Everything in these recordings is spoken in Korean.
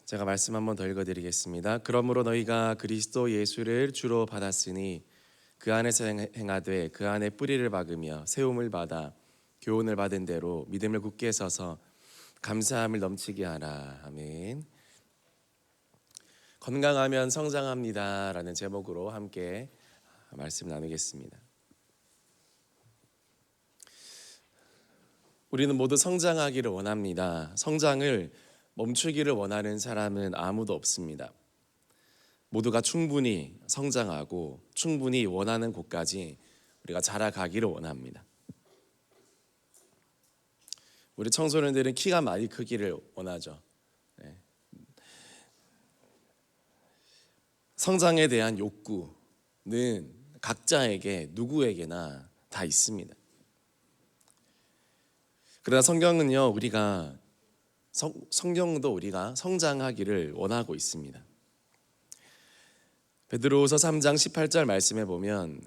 제가 말씀 한번 더 읽어드리겠습니다. 그러므로 너희가 그리스도 예수를 주로 받았으니 그 안에서 행하되 그 안에 뿌리를 박으며 세움을 받아 교훈을 받은 대로 믿음을 굳게 서서 감사함을 넘치게 하라. 아멘. 건강하면 성장합니다 라는 제목으로 함께 말씀 나누겠습니다. 우리는 모두 성장하기를 원합니다. 성장을 멈추기를 원하는 사람은 아무도 없습니다. 모두가 충분히 성장하고 충분히 원하는 곳까지 우리가 자라가기를 원합니다. 우리 청소년들은 키가 많이 크기를 원하죠. 성장에 대한 욕구는 각자에게 누구에게나 다 있습니다. 그러나 성경은요, 성경도 우리가 성장하기를 원하고 있습니다. 베드로후서 3장 18절 말씀에 보면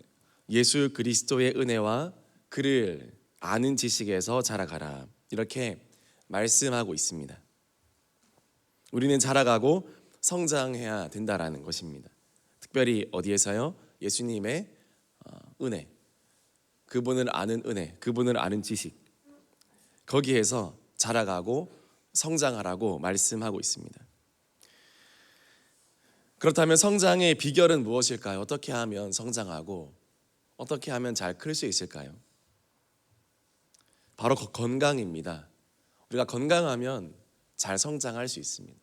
예수 그리스도의 은혜와 그를 아는 지식에서 자라가라 이렇게 말씀하고 있습니다. 우리는 자라가고 성장해야 된다라는 것입니다. 특별히 어디에서요? 예수님의 은혜, 그분을 아는 은혜, 그분을 아는 지식, 거기에서 자라가고 성장하라고 말씀하고 있습니다. 그렇다면 성장의 비결은 무엇일까요? 어떻게 하면 성장하고 어떻게 하면 잘 클 수 있을까요? 바로 건강입니다. 우리가 건강하면 잘 성장할 수 있습니다.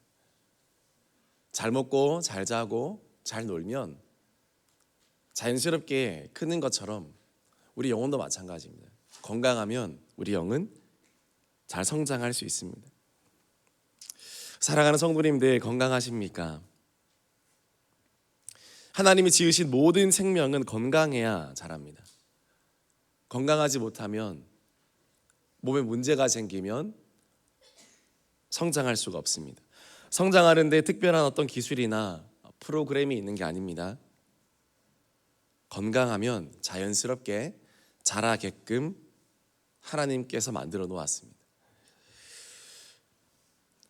잘 먹고 잘 자고 잘 놀면 자연스럽게 크는 것처럼 우리 영혼도 마찬가지입니다. 건강하면 우리 영은 잘 성장할 수 있습니다. 사랑하는 성도님들, 건강하십니까? 하나님이 지으신 모든 생명은 건강해야 자랍니다. 건강하지 못하면, 몸에 문제가 생기면 성장할 수가 없습니다. 성장하는데 특별한 어떤 기술이나 프로그램이 있는 게 아닙니다. 건강하면 자연스럽게 자라게끔 하나님께서 만들어 놓았습니다.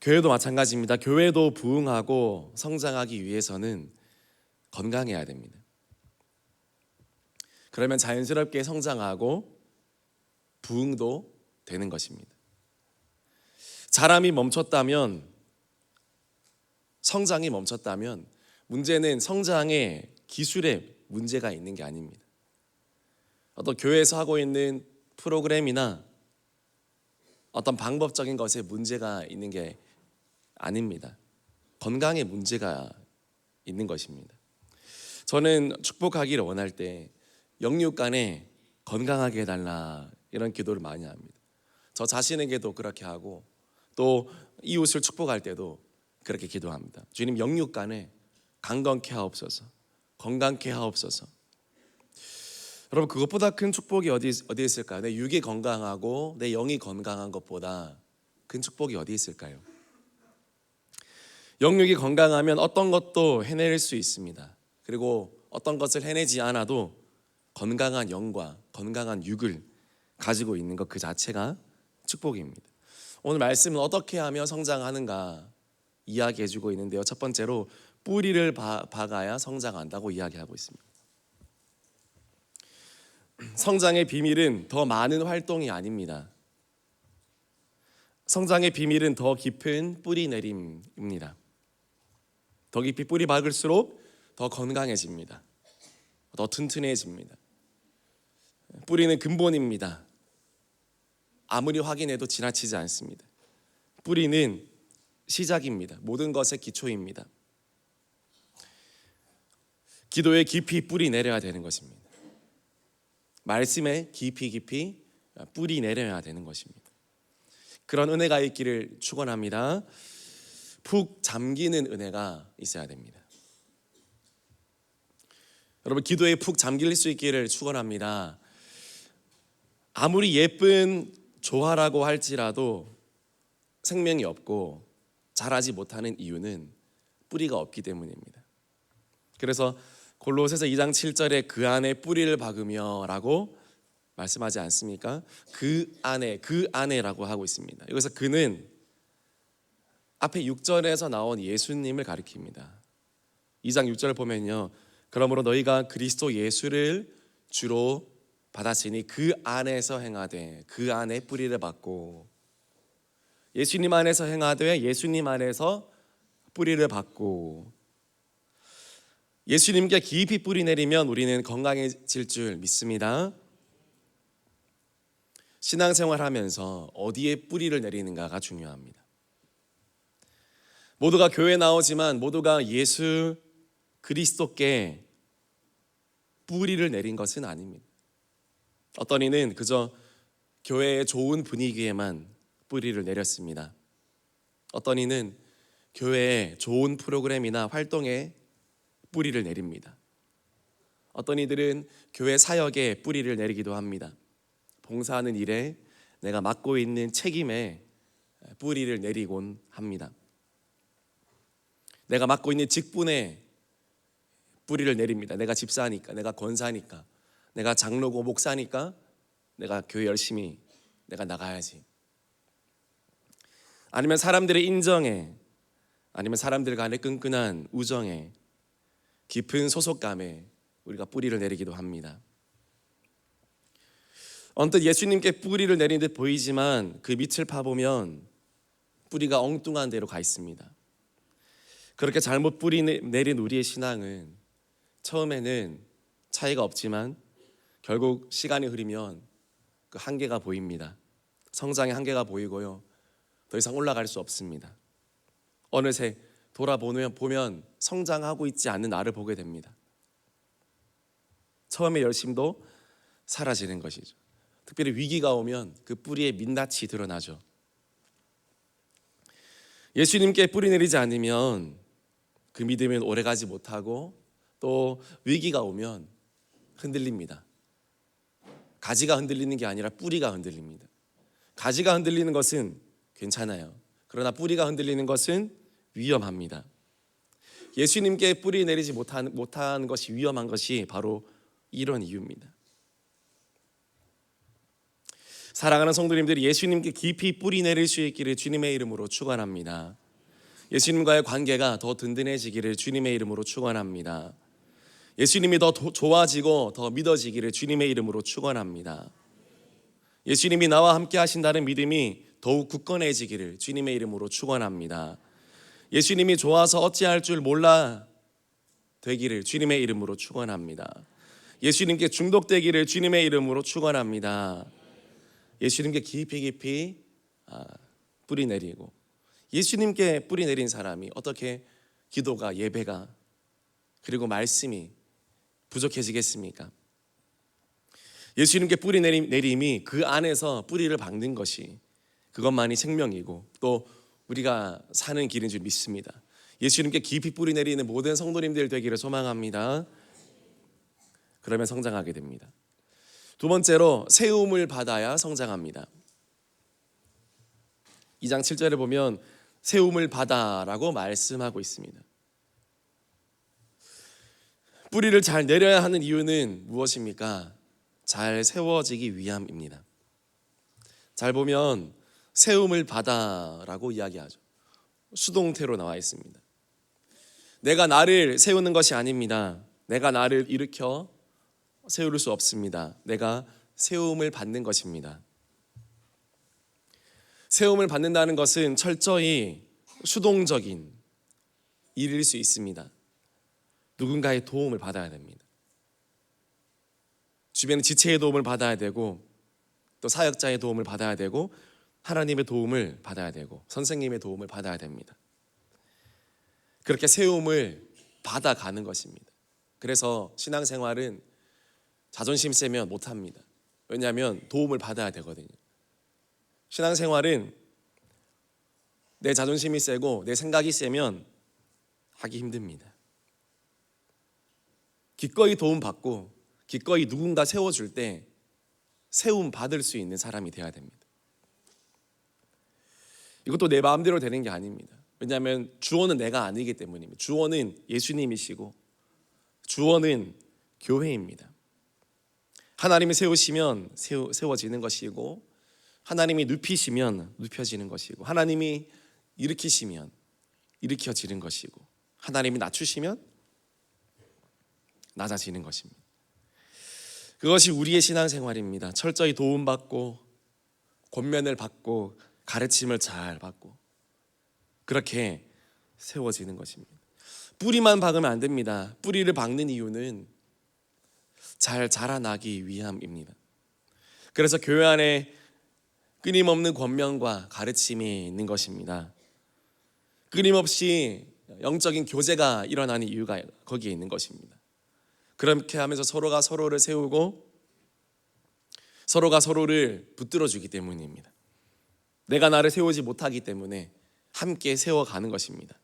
교회도 마찬가지입니다. 교회도 부흥하고 성장하기 위해서는 건강해야 됩니다. 그러면 자연스럽게 성장하고 부흥도 되는 것입니다. 자람이 멈췄다면, 성장이 멈췄다면 문제는 성장의 기술에 문제가 있는 게 아닙니다. 어떤 교회에서 하고 있는 프로그램이나 어떤 방법적인 것에 문제가 있는 게 아닙니다. 건강에 문제가 있는 것입니다. 저는 축복하기를 원할 때 영육간에 건강하게 해달라 이런 기도를 많이 합니다. 저 자신에게도 그렇게 하고 또 이웃을 축복할 때도 그렇게 기도합니다. 주님, 영육간에 강건케 하옵소서, 건강케 하옵소서. 여러분, 그것보다 큰 축복이 어디 있을까요? 내 육이 건강하고 내 영이 건강한 것보다 큰 축복이 어디 있을까요? 영육이 건강하면 어떤 것도 해낼 수 있습니다. 그리고 어떤 것을 해내지 않아도 건강한 영과 건강한 육을 가지고 있는 것 그 자체가 축복입니다. 오늘 말씀은 어떻게 하며 성장하는가 이야기해주고 있는데요. 첫 번째로 뿌리를 박아야 성장한다고 이야기하고 있습니다. 성장의 비밀은 더 많은 활동이 아닙니다. 성장의 비밀은 더 깊은 뿌리 내림입니다. 더 깊이 뿌리 박을수록 더 건강해집니다. 더 튼튼해집니다. 뿌리는 근본입니다. 아무리 확인해도 지나치지 않습니다. 뿌리는 시작입니다. 모든 것의 기초입니다. 기도에 깊이 뿌리 내려야 되는 것입니다. 말씀에 깊이 뿌리 내려야 되는 것입니다. 그런 은혜가 있기를 축원합니다. 푹 잠기는 은혜가 있어야 됩니다. 여러분, 기도에 푹 잠길 수 있기를 축원합니다. 아무리 예쁜 조화라고 할지라도 생명이 없고 자라지 못하는 이유는 뿌리가 없기 때문입니다. 그래서 골로새서 2장 7절에 그 안에 뿌리를 박으며 라고 말씀하지 않습니까? 그 안에라고 하고 있습니다. 여기서 그는 앞에 6절에서 나온 예수님을 가리킵니다. 2장 6절을 보면요, 그러므로 너희가 그리스도 예수를 주로 받았으니 그 안에서 행하되 그 안에 뿌리를 받고, 예수님 안에서 행하되 예수님 안에서 뿌리를 받고, 예수님께 깊이 뿌리 내리면 우리는 건강해질 줄 믿습니다. 신앙생활하면서 어디에 뿌리를 내리는가가 중요합니다. 모두가 교회에 나오지만 모두가 예수 그리스도께 뿌리를 내린 것은 아닙니다. 어떤 이는 그저 교회의 좋은 분위기에만 뿌리를 내렸습니다. 어떤 이는 교회의 좋은 프로그램이나 활동에 뿌리를 내립니다. 어떤 이들은 교회 사역에 뿌리를 내리기도 합니다. 봉사하는 일에 내가 맡고 있는 책임에 뿌리를 내리곤 합니다. 내가 맡고 있는 직분에 뿌리를 내립니다. 내가 집사니까, 내가 권사니까, 내가 장로고 목사니까 내가 교회 열심히 내가 나가야지. 아니면 사람들의 인정에, 아니면 사람들 간의 끈끈한 우정에, 깊은 소속감에 우리가 뿌리를 내리기도 합니다. 언뜻 예수님께 뿌리를 내린 듯 보이지만 그 밑을 파보면 뿌리가 엉뚱한 데로 가 있습니다. 그렇게 잘못 뿌리 내린 우리의 신앙은 처음에는 차이가 없지만 결국 시간이 흐르면 그 한계가 보입니다. 성장의 한계가 보이고요, 더 이상 올라갈 수 없습니다. 어느새 돌아보면 성장하고 있지 않는 나를 보게 됩니다. 처음의 열심도 사라지는 것이죠. 특별히 위기가 오면 그 뿌리의 민낯이 드러나죠. 예수님께 뿌리 내리지 않으면 그 믿음은 오래가지 못하고, 또 위기가 오면 흔들립니다. 가지가 흔들리는 게 아니라 뿌리가 흔들립니다. 가지가 흔들리는 것은 괜찮아요. 그러나 뿌리가 흔들리는 것은 위험합니다. 예수님께 뿌리 내리지 못하는 것이 위험한 것이 바로 이런 이유입니다. 사랑하는 성도님들이 예수님께 깊이 뿌리 내릴 수 있기를 주님의 이름으로 축원합니다. 예수님과의 관계가 더 든든해지기를 주님의 이름으로 축원합니다. 예수님이 더 좋아지고 더 믿어지기를 주님의 이름으로 축원합니다. 예수님이 나와 함께 하신다는 믿음이 더욱 굳건해지기를 주님의 이름으로 축원합니다. 예수님이 좋아서 어찌할 줄 몰라 되기를 주님의 이름으로 축원합니다. 예수님께 중독되기를 주님의 이름으로 축원합니다. 예수님께 깊이 뿌리 내리고, 예수님께 뿌리 내린 사람이 어떻게 기도가, 예배가, 그리고 말씀이 부족해지겠습니까? 예수님께 뿌리 내림이 그 안에서 뿌리를 박는 것이, 그것만이 생명이고 또 우리가 사는 길인 줄 믿습니다. 예수님께 깊이 뿌리 내리는 모든 성도님들 되기를 소망합니다. 그러면 성장하게 됩니다. 두 번째로 세움을 받아야 성장합니다. 2장 7절에 보면 세움을 받아라고 말씀하고 있습니다. 뿌리를 잘 내려야 하는 이유는 무엇입니까? 잘 세워지기 위함입니다. 잘 보면 세움을 받아라고 이야기하죠. 수동태로 나와 있습니다. 내가 나를 세우는 것이 아닙니다. 내가 나를 일으켜 세울 수 없습니다. 내가 세움을 받는 것입니다. 세움을 받는다는 것은 철저히 수동적인 일일 수 있습니다. 누군가의 도움을 받아야 됩니다. 주변의 지체의 도움을 받아야 되고, 또 사역자의 도움을 받아야 되고, 하나님의 도움을 받아야 되고, 선생님의 도움을 받아야 됩니다. 그렇게 세움을 받아가는 것입니다. 그래서 신앙생활은 자존심 세면 못합니다. 왜냐하면 도움을 받아야 되거든요. 신앙생활은 내 자존심이 세고 내 생각이 세면 하기 힘듭니다. 기꺼이 도움받고 기꺼이 누군가 세워줄 때 세움 받을 수 있는 사람이 되어야 됩니다. 이것도 내 마음대로 되는 게 아닙니다. 왜냐하면 주원은 내가 아니기 때문입니다. 주원은 예수님이시고 주원은 교회입니다. 하나님이 세우시면 세워지는 것이고, 하나님이 눕히시면 눕혀지는 것이고, 하나님이 일으키시면 일으켜지는 것이고, 하나님이 낮추시면 낮아지는 것입니다. 그것이 우리의 신앙생활입니다. 철저히 도움받고 권면을 받고 가르침을 잘 받고 그렇게 세워지는 것입니다. 뿌리만 박으면 안 됩니다. 뿌리를 박는 이유는 잘 자라나기 위함입니다. 그래서 교회 안에 끊임없는 권면과 가르침이 있는 것입니다. 끊임없이 영적인 교제가 일어나는 이유가 거기에 있는 것입니다. 그렇게 하면서 서로가 서로를 세우고 서로가 서로를 붙들어주기 때문입니다. 내가 나를 세우지 못하기 때문에 함께 세워가는 것입니다.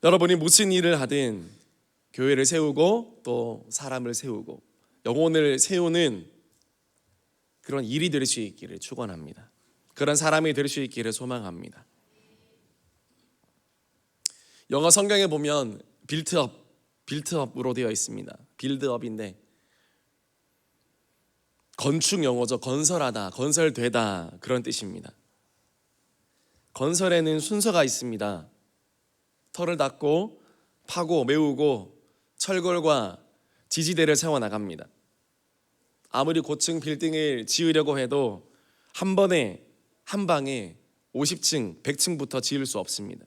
여러분이 무슨 일을 하든 교회를 세우고 또 사람을 세우고 영혼을 세우는 그런 일이 될 수 있기를 축원합니다. 그런 사람이 될 수 있기를 소망합니다. 영어 성경에 보면 빌트업으로 되어 있습니다. 빌드업인데 건축 용어죠. 건설하다, 건설되다 그런 뜻입니다. 건설에는 순서가 있습니다. 털을 닦고 파고 메우고 철골과 지지대를 세워나갑니다. 아무리 고층 빌딩을 지으려고 해도 한 번에 한 방에 50층, 100층부터 지을 수 없습니다.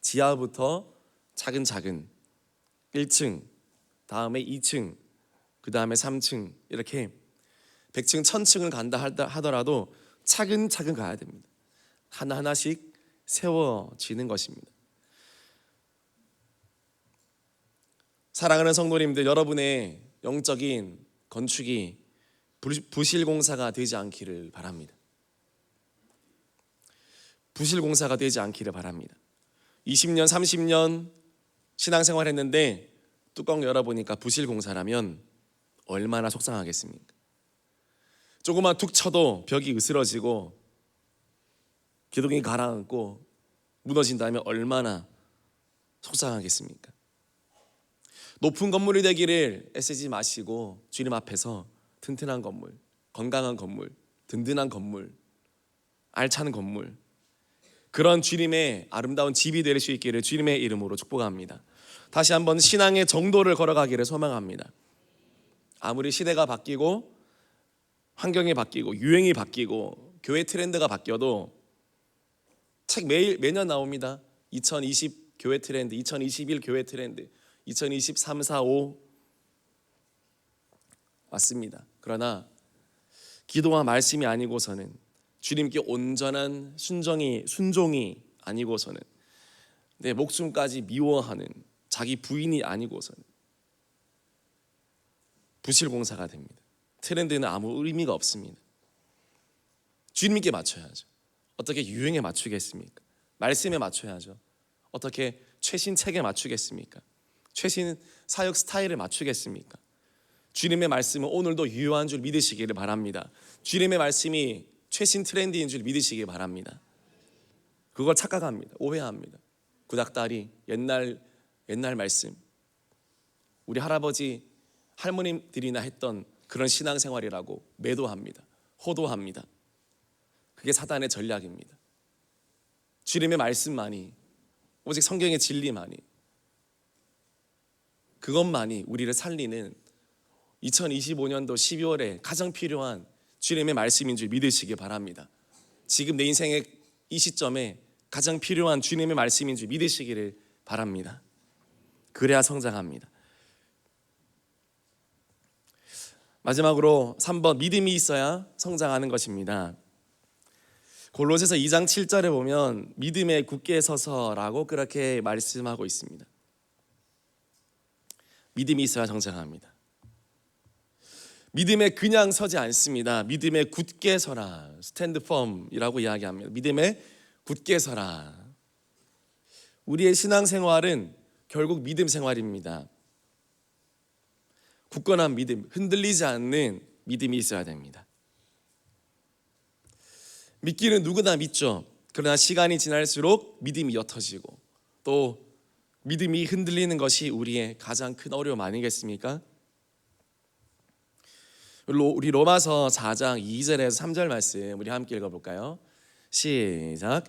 지하부터 차근차근 1층, 다음에 2층, 그 다음에 3층 이렇게 100층, 1000층을 간다 하더라도 차근차근 가야 됩니다. 하나하나씩 세워지는 것입니다. 사랑하는 성도님들, 여러분의 영적인 건축이 부실공사가 되지 않기를 바랍니다. 부실공사가 되지 않기를 바랍니다. 20년, 30년 신앙생활 했는데 뚜껑 열어보니까 부실공사라면 얼마나 속상하겠습니까? 조금만 툭 쳐도 벽이 으스러지고 기둥이 가라앉고 무너진다면 얼마나 속상하겠습니까? 높은 건물이 되기를 애쓰지 마시고 주님 앞에서 튼튼한 건물, 건강한 건물, 든든한 건물, 알찬 건물, 그런 주님의 아름다운 집이 될 수 있기를 주님의 이름으로 축복합니다. 다시 한번 신앙의 정도를 걸어가기를 소망합니다. 아무리 시대가 바뀌고 환경이 바뀌고 유행이 바뀌고 교회 트렌드가 바뀌어도 책 매년 나옵니다. 2020 교회 트렌드, 2021 교회 트렌드, 2023, 4, 5 맞습니다. 그러나 기도와 말씀이 아니고서는 주님께 온전한 순종이 아니고서는 내 목숨까지 미워하는 자기 부인이 아니고서는 부실공사가 됩니다. 트렌드는 아무 의미가 없습니다. 주님께 맞춰야죠. 어떻게 유행에 맞추겠습니까? 말씀에 맞춰야죠. 어떻게 최신 책에 맞추겠습니까? 최신 사역 스타일에 맞추겠습니까? 주님의 말씀은 오늘도 유효한 줄 믿으시기를 바랍니다. 주님의 말씀이 최신 트렌드인 줄 믿으시기 바랍니다. 그걸 착각합니다. 오해합니다. 구닥다리, 옛날 말씀, 우리 할아버지 할머님들이나 했던 그런 신앙생활이라고 매도합니다. 호도합니다. 그게 사단의 전략입니다. 주님의 말씀만이, 오직 성경의 진리만이, 그것만이 우리를 살리는 2025년도 12월에 가장 필요한 주님의 말씀인 줄 믿으시기 바랍니다. 지금 내 인생의 이 시점에 가장 필요한 주님의 말씀인 줄 믿으시기를 바랍니다. 그래야 성장합니다. 마지막으로 3번, 믿음이 있어야 성장하는 것입니다. 골로새서 2장 7절에 보면 믿음에 굳게 서서라고 그렇게 말씀하고 있습니다. 믿음이 있어야 성장합니다. 믿음에 그냥 서지 않습니다. 믿음에 굳게 서라, 스탠드 펌이라고 이야기합니다. 믿음에 굳게 서라. 우리의 신앙생활은 결국 믿음 생활입니다. 굳건한 믿음, 흔들리지 않는 믿음이 있어야 됩니다. 믿기는 누구나 믿죠. 그러나 시간이 지날수록 믿음이 옅어지고 또 믿음이 흔들리는 것이 우리의 가장 큰 어려움 아니겠습니까? 우리 로마서 4장 2절에서 3절 말씀 우리 함께 읽어볼까요? 시작.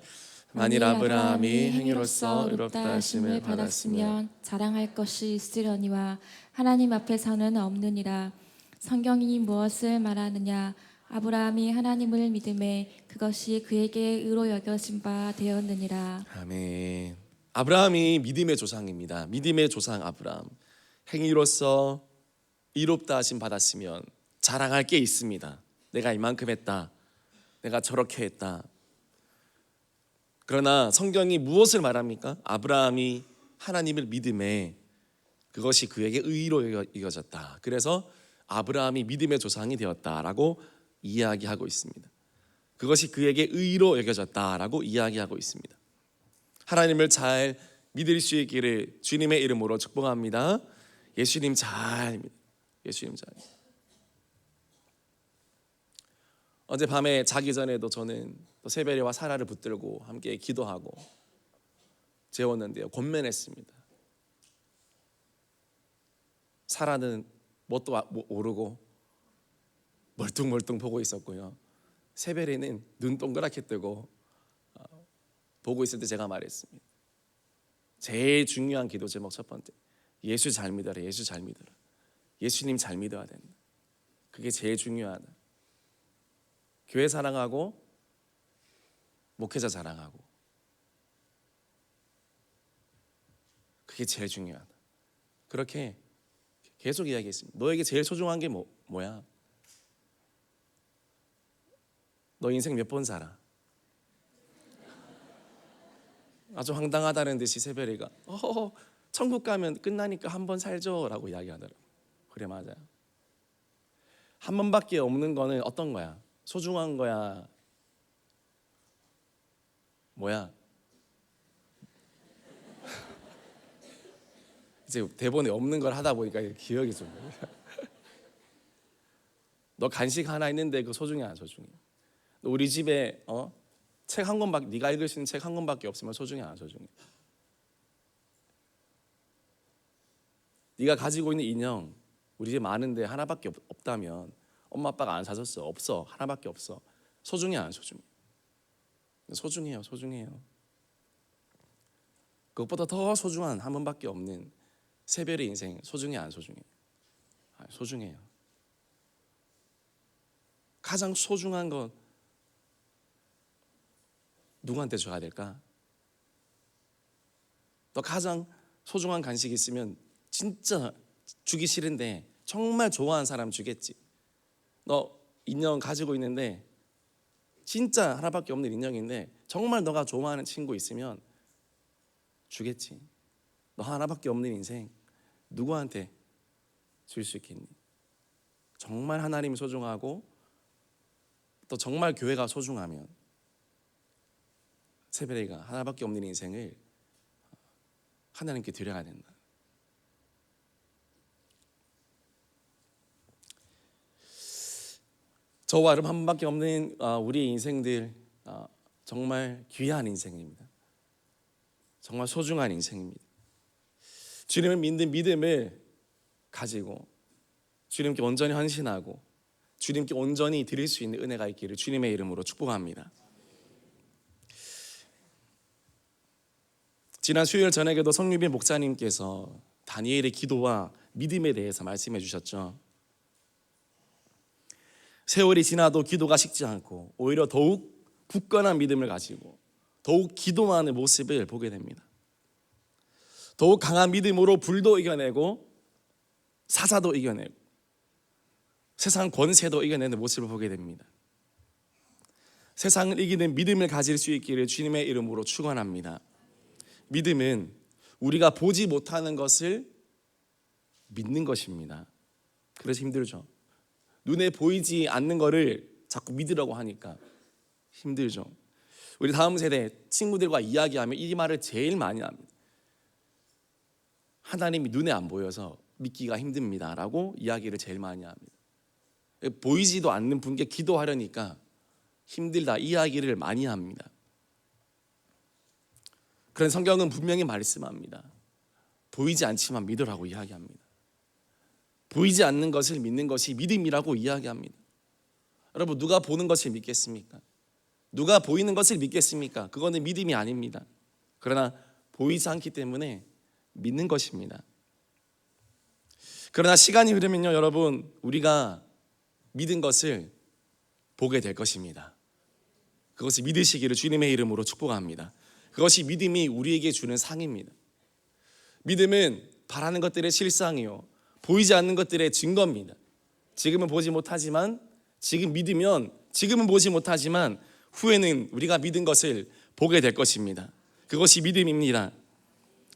만일 아브라함이 행위로서 의롭다 하심을 받았으면 자랑할 것이 있으려니와 하나님 앞에서는 없느니라. 성경이 무엇을 말하느냐? 아브라함이 하나님을 믿음에 그것이 그에게 의로 여겨진 바 되었느니라. 아멘. 아브라함이 믿음의 조상입니다. 믿음의 조상 아브라함. 행위로서 의롭다 하심 받았으면 자랑할 게 있습니다. 내가 이만큼 했다. 내가 저렇게 했다. 그러나 성경이 무엇을 말합니까? 아브라함이 하나님을 믿음에 그것이 그에게 의로 여겨졌다. 그래서 아브라함이 믿음의 조상이 되었다라고 이야기하고 있습니다. 그것이 그에게 의로 여겨졌다라고 이야기하고 있습니다. 하나님을 잘 믿을 수 있기를 주님의 이름으로 축복합니다. 예수님 잘 믿. 예수님 잘. 어젯밤에 자기 전에도 저는 또 세베리와 사라를 붙들고 함께 기도하고 재웠는데요. 권면했습니다. 사라는 뭣도 모르고 멀뚱멀뚱 보고 있었고요. 세베리는 눈 동그랗게 뜨고 보고 있을 때 제가 말했습니다. 제일 중요한 기도 제목 첫 번째. 예수 잘 믿어라. 예수 잘 믿어라. 예수님 잘 믿어야 된다. 그게 제일 중요하다. 교회 사랑하고 목회자 사랑하고 그게 제일 중요하다. 그렇게 계속 이야기했습니다. 너에게 제일 소중한 게 뭐야? 너 인생 몇 번 살아? 아주 황당하다는 듯이 세베리가 천국 가면 끝나니까 한 번 살죠 라고 이야기하더라고요. 그래 맞아요. 한 번밖에 없는 거는 어떤 거야? 소중한 거야? 뭐야? 이제 대본에 없는 걸 하다 보니까 기억이 좀 너 간식 하나 있는데 그 소중해 안 소중해? 우리 집에 책 한 권밖에 네가 읽을 수 있는 책 한 권밖에 없으면 소중해 안 소중해? 네가 가지고 있는 인형 우리 집에 많은데 하나밖에 없다면 엄마 아빠가 안 사줬어. 없어. 하나밖에 없어. 소중해 안 소중해? 소중해요. 소중해요. 그것보다 더 소중한 한 번밖에 없는 세별의 인생 소중해 안 소중해? 소중해요. 가장 소중한 건 누구한테 줘야 될까? 너 가장 소중한 간식 있으면 진짜 주기 싫은데 정말 좋아하는 사람 주겠지. 너 인형 가지고 있는데 진짜 하나밖에 없는 인형인데 정말 너가 좋아하는 친구 있으면 주겠지. 너 하나밖에 없는 인생 누구한테 줄 수 있겠니? 정말 하나님이 소중하고 또 정말 교회가 소중하면 세베리가 하나밖에 없는 인생을 하나님께 드려야 된다. 저와 여러분 한 번밖에 없는 우리의 인생들 정말 귀한 인생입니다. 정말 소중한 인생입니다. 주님을 믿는 믿음을 가지고 주님께 온전히 헌신하고 주님께 온전히 드릴 수 있는 은혜가 있기를 주님의 이름으로 축복합니다. 지난 수요일 저녁에도 성유빈 목사님께서 다니엘의 기도와 믿음에 대해서 말씀해 주셨죠. 세월이 지나도 기도가 식지 않고 오히려 더욱 굳건한 믿음을 가지고 더욱 기도하는 모습을 보게 됩니다. 더욱 강한 믿음으로 불도 이겨내고 사자도 이겨내고 세상 권세도 이겨내는 모습을 보게 됩니다. 세상을 이기는 믿음을 가질 수 있기를 주님의 이름으로 축원합니다. 믿음은 우리가 보지 못하는 것을 믿는 것입니다. 그래서 힘들죠. 눈에 보이지 않는 거를 자꾸 믿으라고 하니까 힘들죠. 우리 다음 세대 친구들과 이야기하면 이 말을 제일 많이 합니다. 하나님이 눈에 안 보여서 믿기가 힘듭니다 라고 이야기를 제일 많이 합니다. 보이지도 않는 분께 기도하려니까 힘들다 이야기를 많이 합니다. 그런 성경은 분명히 말씀합니다. 보이지 않지만 믿으라고 이야기합니다. 보이지 않는 것을 믿는 것이 믿음이라고 이야기합니다. 여러분 누가 보는 것을 믿겠습니까? 누가 보이는 것을 믿겠습니까? 그거는 믿음이 아닙니다. 그러나 보이지 않기 때문에 믿는 것입니다. 그러나 시간이 흐르면요, 여러분, 우리가 믿은 것을 보게 될 것입니다. 그것을 믿으시기를 주님의 이름으로 축복합니다. 그것이 믿음이 우리에게 주는 상입니다. 믿음은 바라는 것들의 실상이요, 보이지 않는 것들의 증거입니다. 지금은 보지 못하지만, 지금 믿으면 지금은 보지 못하지만 후에는 우리가 믿은 것을 보게 될 것입니다. 그것이 믿음입니다.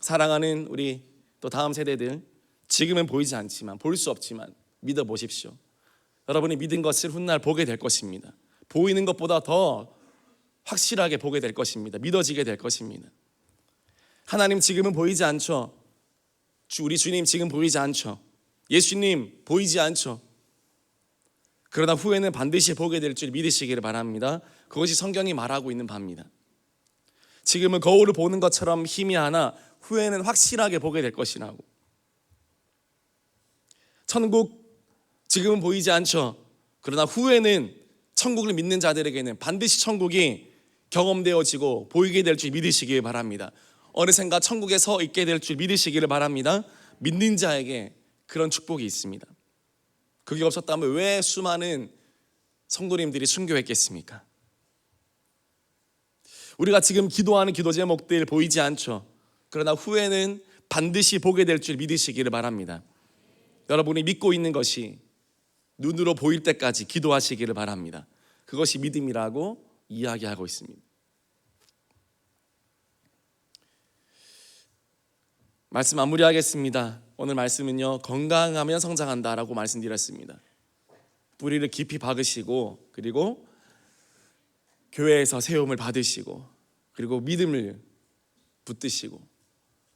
사랑하는 우리 또 다음 세대들, 지금은 보이지 않지만, 볼 수 없지만 믿어보십시오. 여러분이 믿은 것을 훗날 보게 될 것입니다. 보이는 것보다 더 확실하게 보게 될 것입니다. 믿어지게 될 것입니다. 하나님 지금은 보이지 않죠. 우리 주님 지금 보이지 않죠. 예수님 보이지 않죠. 그러나 후에는 반드시 보게 될 줄 믿으시기를 바랍니다. 그것이 성경이 말하고 있는 바입니다. 지금은 거울을 보는 것처럼 희미하나 후에는 확실하게 보게 될 것이라고. 천국 지금은 보이지 않죠. 그러나 후에는 천국을 믿는 자들에게는 반드시 천국이 경험되어지고 보이게 될 줄 믿으시기를 바랍니다. 어느샌가 천국에 서 있게 될 줄 믿으시기를 바랍니다. 믿는 자에게 그런 축복이 있습니다. 그게 없었다면 왜 수많은 성도님들이 순교했겠습니까? 우리가 지금 기도하는 기도 제목들 보이지 않죠. 그러나 후에는 반드시 보게 될 줄 믿으시기를 바랍니다. 여러분이 믿고 있는 것이 눈으로 보일 때까지 기도하시기를 바랍니다. 그것이 믿음이라고 이야기하고 있습니다. 말씀 마무리하겠습니다. 오늘 말씀은요, 건강하면 성장한다라고 말씀드렸습니다. 뿌리를 깊이 박으시고, 그리고 교회에서 세움을 받으시고, 그리고 믿음을 붙드시고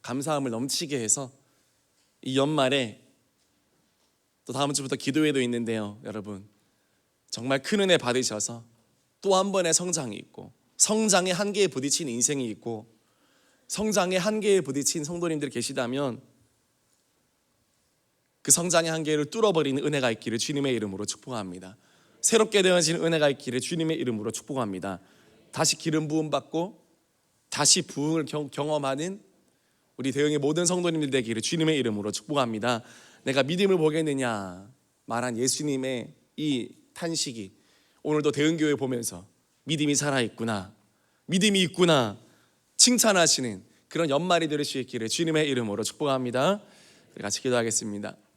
감사함을 넘치게 해서 이 연말에 또 다음 주부터 기도회도 있는데요, 여러분 정말 큰 은혜 받으셔서 또 한 번의 성장이 있고, 성장의 한계에 부딪힌 인생이 있고, 성장의 한계에 부딪힌 성도님들이 계시다면 그 성장의 한계를 뚫어버리는 은혜가 있기를 주님의 이름으로 축복합니다. 새롭게 되어지는 은혜가 있기를 주님의 이름으로 축복합니다. 다시 기름 부음 받고 다시 부흥을 경험하는 우리 대흥의 모든 성도님들 되기를 주님의 이름으로 축복합니다. 내가 믿음을 보겠느냐 말한 예수님의 이 탄식이 오늘도 대흥교회 보면서 믿음이 살아있구나, 믿음이 있구나 칭찬하시는 그런 연말이 될 수 있기를 주님의 이름으로 축복합니다. 같이 기도하겠습니다.